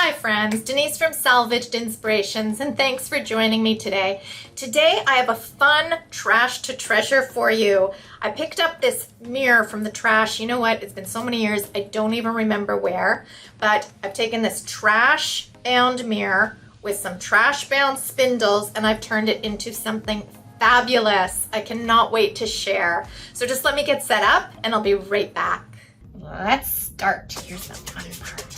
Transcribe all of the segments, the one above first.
Hi friends, Denise from Salvaged Inspirations, and thanks for joining me today. Today I have a fun trash to treasure for you. I picked up this mirror from the trash. You know what? It's been so many years, I don't even remember where, but I've taken this trash bound mirror with some trash bound spindles and I've turned it into something fabulous. I cannot wait to share. So just let me get set up and I'll be right back. Let's start. Here's the fun part.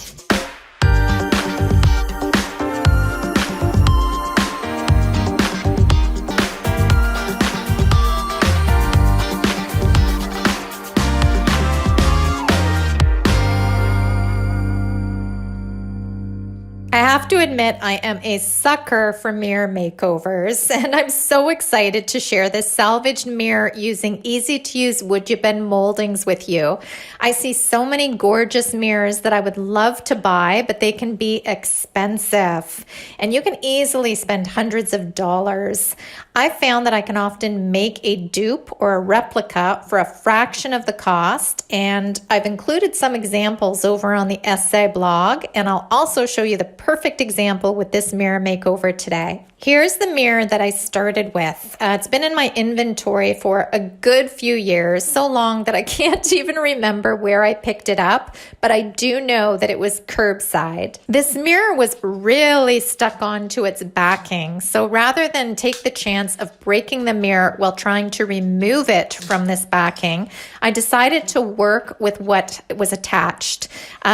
I have to admit I am a sucker for mirror makeovers, and I'm so excited to share this salvaged mirror using easy-to-use Woodubend moldings with you. I see so many gorgeous mirrors that I would love to buy, but they can be expensive, and you can easily spend hundreds of dollars. I found that I can often make a dupe or a replica for a fraction of the cost, and I've included some examples over on the essay blog, and I'll also show you the perfect example with this mirror makeover today. Here's the mirror that I started with. It's been in my inventory for a good few years, so long that I can't even remember where I picked it up, but I do know that it was curbside. This mirror was really stuck onto its backing, so rather than take the chance of breaking the mirror while trying to remove it from this backing, I decided to work with what was attached.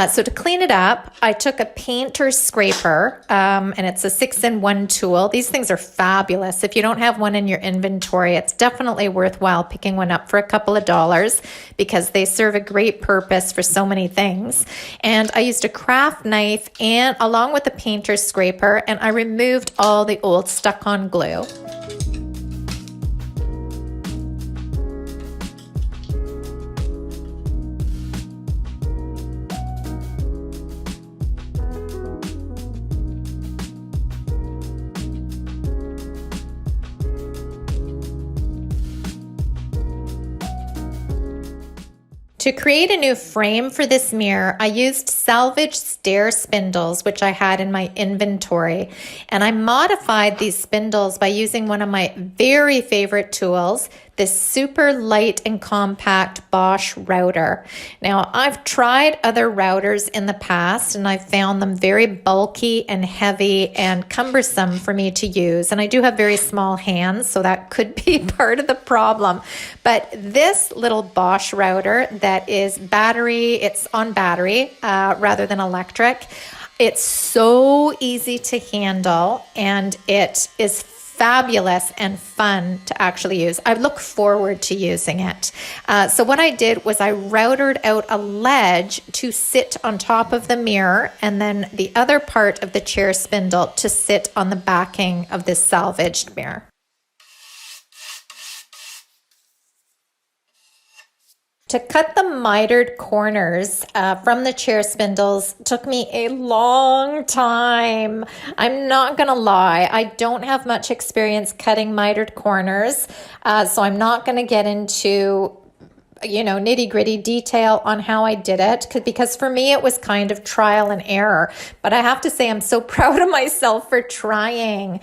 So to clean it up, I took a painter's scraper, and it's a 6-in-1 tool. These things are fabulous. If you don't have one in your inventory, it's definitely worthwhile picking one up for a couple of dollars because they serve a great purpose for so many things. And I used a craft knife and along with the painter's scraper, and I removed all the old stuck-on glue. To create a new frame for this mirror, I used salvaged stair spindles, which I had in my inventory, and I modified these spindles by using one of my very favorite tools, this super light and compact Bosch router. Now, I've tried other routers in the past, and I've found them very bulky and heavy and cumbersome for me to use, and I do have very small hands, so that could be part of the problem. But this little Bosch router that is battery, it's on battery rather than electric. It's so easy to handle and it is fabulous and fun to actually use. I look forward to using it. So what I did was I routered out a ledge to sit on top of the mirror and then the other part of the chair spindle to sit on the backing of this salvaged mirror. To cut the mitered corners from the chair spindles took me a long time. I'm not gonna lie, I don't have much experience cutting mitered corners, so I'm not gonna get into nitty-gritty detail on how I did it because for me it was kind of trial and error, but I have to say I'm so proud of myself for trying.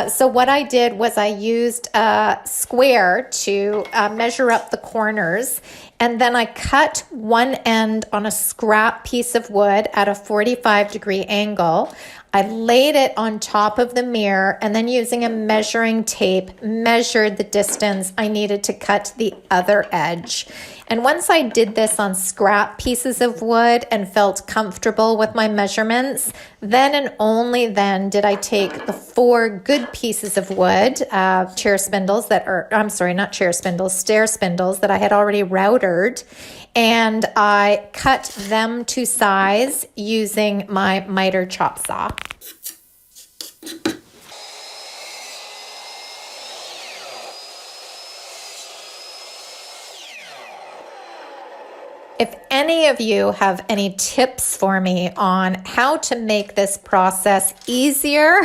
So what I did was I used a square to measure up the corners, and then I cut one end on a scrap piece of wood at a 45-degree angle. I laid it on top of the mirror and then using a measuring tape, measured the distance I needed to cut the other edge. And once I did this on scrap pieces of wood and felt comfortable with my measurements, then and only then did I take the 4 good pieces of wood, stair spindles that I had already routered, and I cut them to size using my miter chop saw. If any of you have any tips for me on how to make this process easier,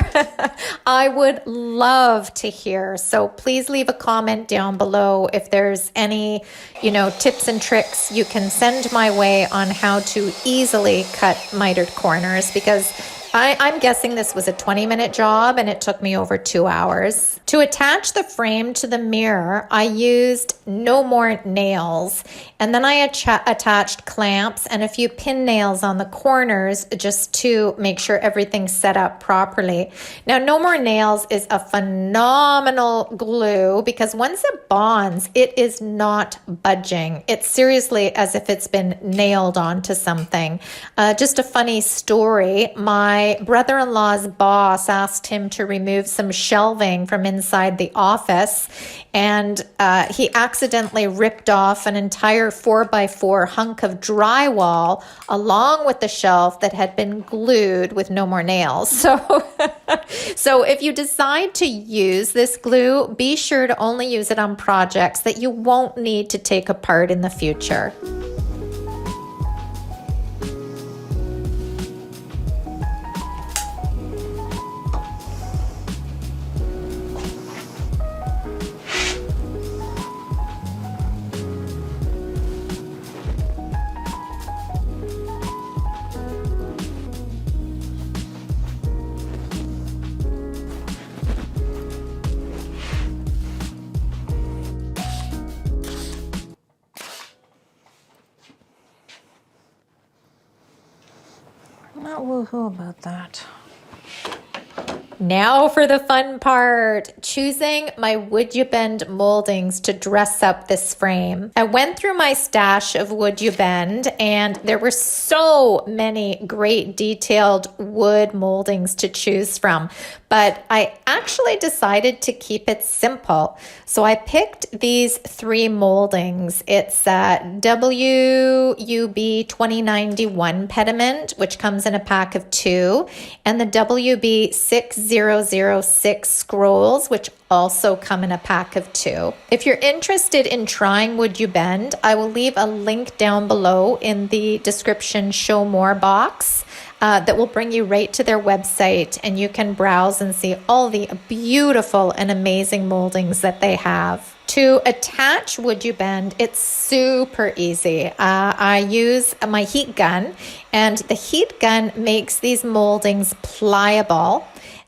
I would love to hear. So please leave a comment down below if there's any, tips and tricks you can send my way on how to easily cut mitered corners, because I'm guessing this was a 20-minute job and it took me over 2 hours. To attach the frame to the mirror, I used no more nails, and then I attached clamps and a few pin nails on the corners just to make sure everything's set up properly. Now, no more nails is a phenomenal glue because once it bonds, it is not budging. It's seriously as if it's been nailed onto something. Just a funny story. My brother-in-law's boss asked him to remove some shelving from inside the office, and he accidentally ripped off an entire 4x4 hunk of drywall along with the shelf that had been glued with no more nails. So if you decide to use this glue, be sure to only use it on projects that you won't need to take apart in the future. I'm not woohoo about that. Now for the fun part, choosing my Woodubend moldings to dress up this frame. I went through my stash of Woodubend and there were so many great detailed wood moldings to choose from, but I actually decided to keep it simple. So I picked these 3 moldings. It's WUB 2091 pediment, which comes in a pack of 2, and the WB 6006 scrolls, which also come in a pack of 2. If you're interested in trying Woodubend, I will leave a link down below in the description show more box. That will bring you right to their website, and you can browse and see all the beautiful and amazing moldings that they have. To attach Woodubend, it's super easy. I use my heat gun, and the heat gun makes these moldings pliable.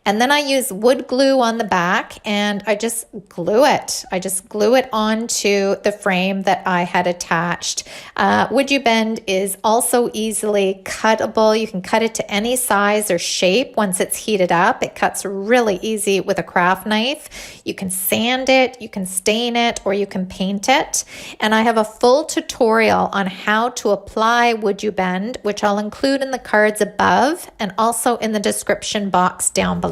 And then I use wood glue on the back and I just glue it. I just glue it onto the frame that I had attached. Woodubend is also easily cuttable. You can cut it to any size or shape once it's heated up. It cuts really easy with a craft knife. You can sand it, you can stain it, or you can paint it. And I have a full tutorial on how to apply Woodubend, which I'll include in the cards above and also in the description box down below.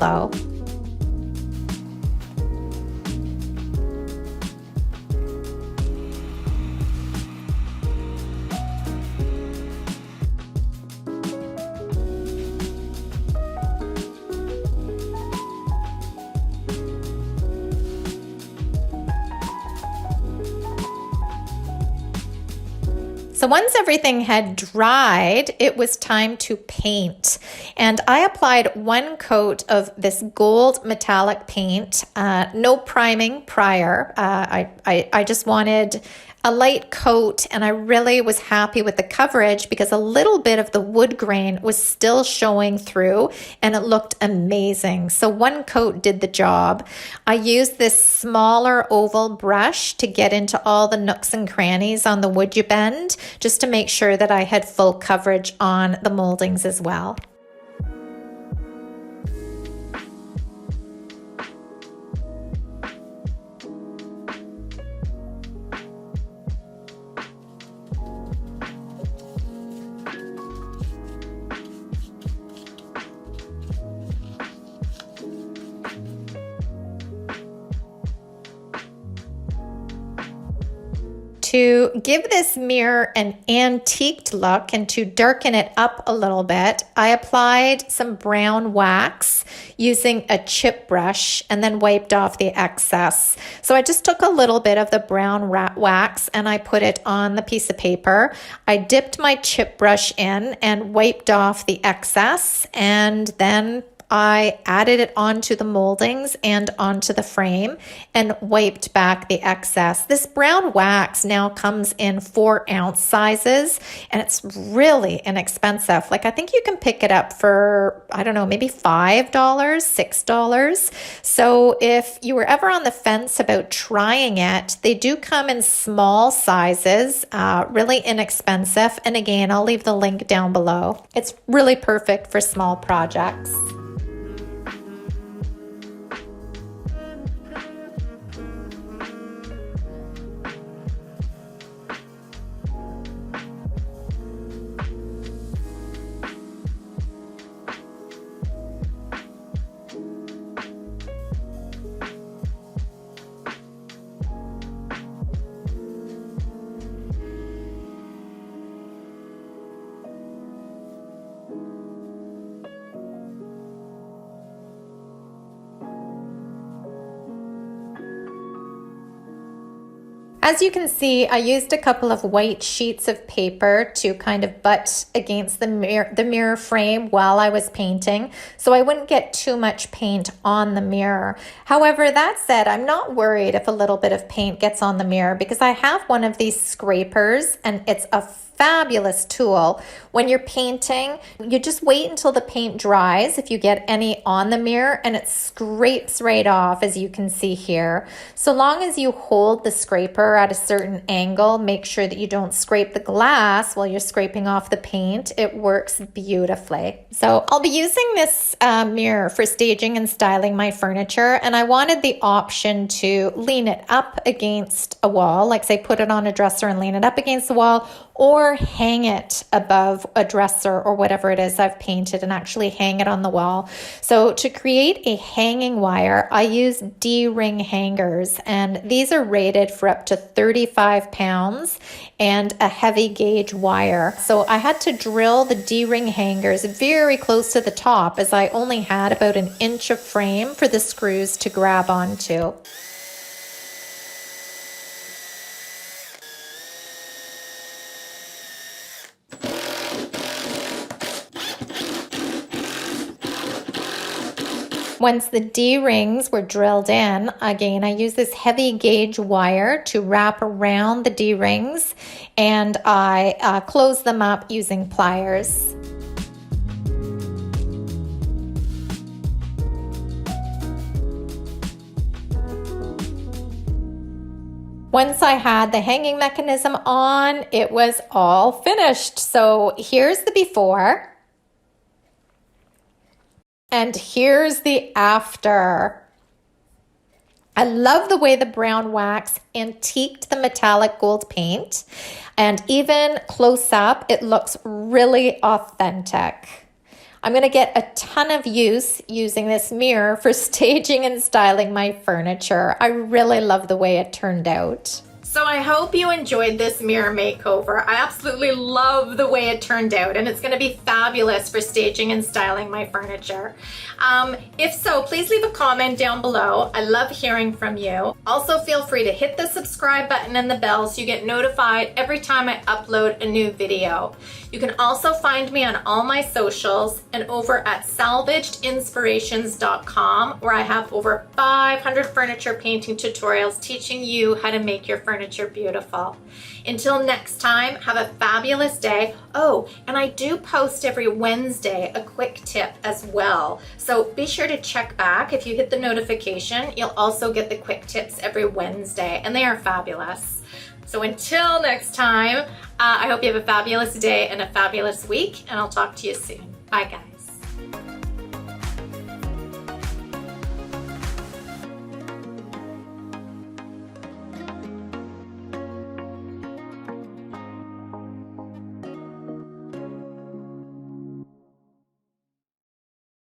So once everything had dried, it was time to paint. And I applied 1 coat of this gold metallic paint, no priming prior. I just wanted a light coat, and I really was happy with the coverage because a little bit of the wood grain was still showing through and it looked amazing. So 1 coat did the job. I used this smaller oval brush to get into all the nooks and crannies on the Woodubend just to make sure that I had full coverage on the moldings as well. To give this mirror an antiqued look and to darken it up a little bit, I applied some brown wax using a chip brush and then wiped off the excess. So I just took a little bit of the brown wax and I put it on the piece of paper. I dipped my chip brush in and wiped off the excess, and then I added it onto the moldings and onto the frame and wiped back the excess. This brown wax now comes in 4-ounce sizes, and it's really inexpensive. Like, I think you can pick it up for, I don't know, maybe $5, $6. So if you were ever on the fence about trying it, they do come in small sizes, really inexpensive. And again, I'll leave the link down below. It's really perfect for small projects. As you can see, I used a couple of white sheets of paper to kind of butt against the mirror frame while I was painting, so I wouldn't get too much paint on the mirror. However, that said, I'm not worried if a little bit of paint gets on the mirror because I have one of these scrapers, and it's a fabulous tool. When you're painting, you just wait until the paint dries if you get any on the mirror, and it scrapes right off, as you can see here. So long as you hold the scraper at a certain angle, make sure that you don't scrape the glass while you're scraping off the paint. It works beautifully. So I'll be using this mirror for staging and styling my furniture, and I wanted the option to lean it up against a wall, like say put it on a dresser and lean it up against the wall, or hang it above a dresser or whatever it is I've painted and actually hang it on the wall. So to create a hanging wire, I use D-ring hangers, and these are rated for up to 35 pounds and a heavy gauge wire. So I had to drill the D-ring hangers very close to the top, as I only had about 1 inch of frame for the screws to grab onto. Once the D-rings were drilled in, again, I use this heavy gauge wire to wrap around the D-rings, and I close them up using pliers. Once I had the hanging mechanism on, it was all finished. So here's the before. And here's the after. I love the way the brown wax antiqued the metallic gold paint, and even close up, it looks really authentic. I'm going to get a ton of use using this mirror for staging and styling my furniture. I really love the way it turned out. So I hope you enjoyed this mirror makeover. I absolutely love the way it turned out, and it's going to be fabulous for staging and styling my furniture. If so, please leave a comment down below. I love hearing from you. Also, feel free to hit the subscribe button and the bell so you get notified every time I upload a new video. You can also find me on all my socials and over at salvagedinspirations.com, where I have over 500 furniture painting tutorials teaching you how to make your furniture beautiful. Until next time, have a fabulous day. Oh, and I do post every Wednesday a quick tip as well. So be sure to check back. If you hit the notification, you'll also get the quick tips every Wednesday, and they are fabulous. So until next time, I hope you have a fabulous day and a fabulous week, and I'll talk to you soon. Bye, guys.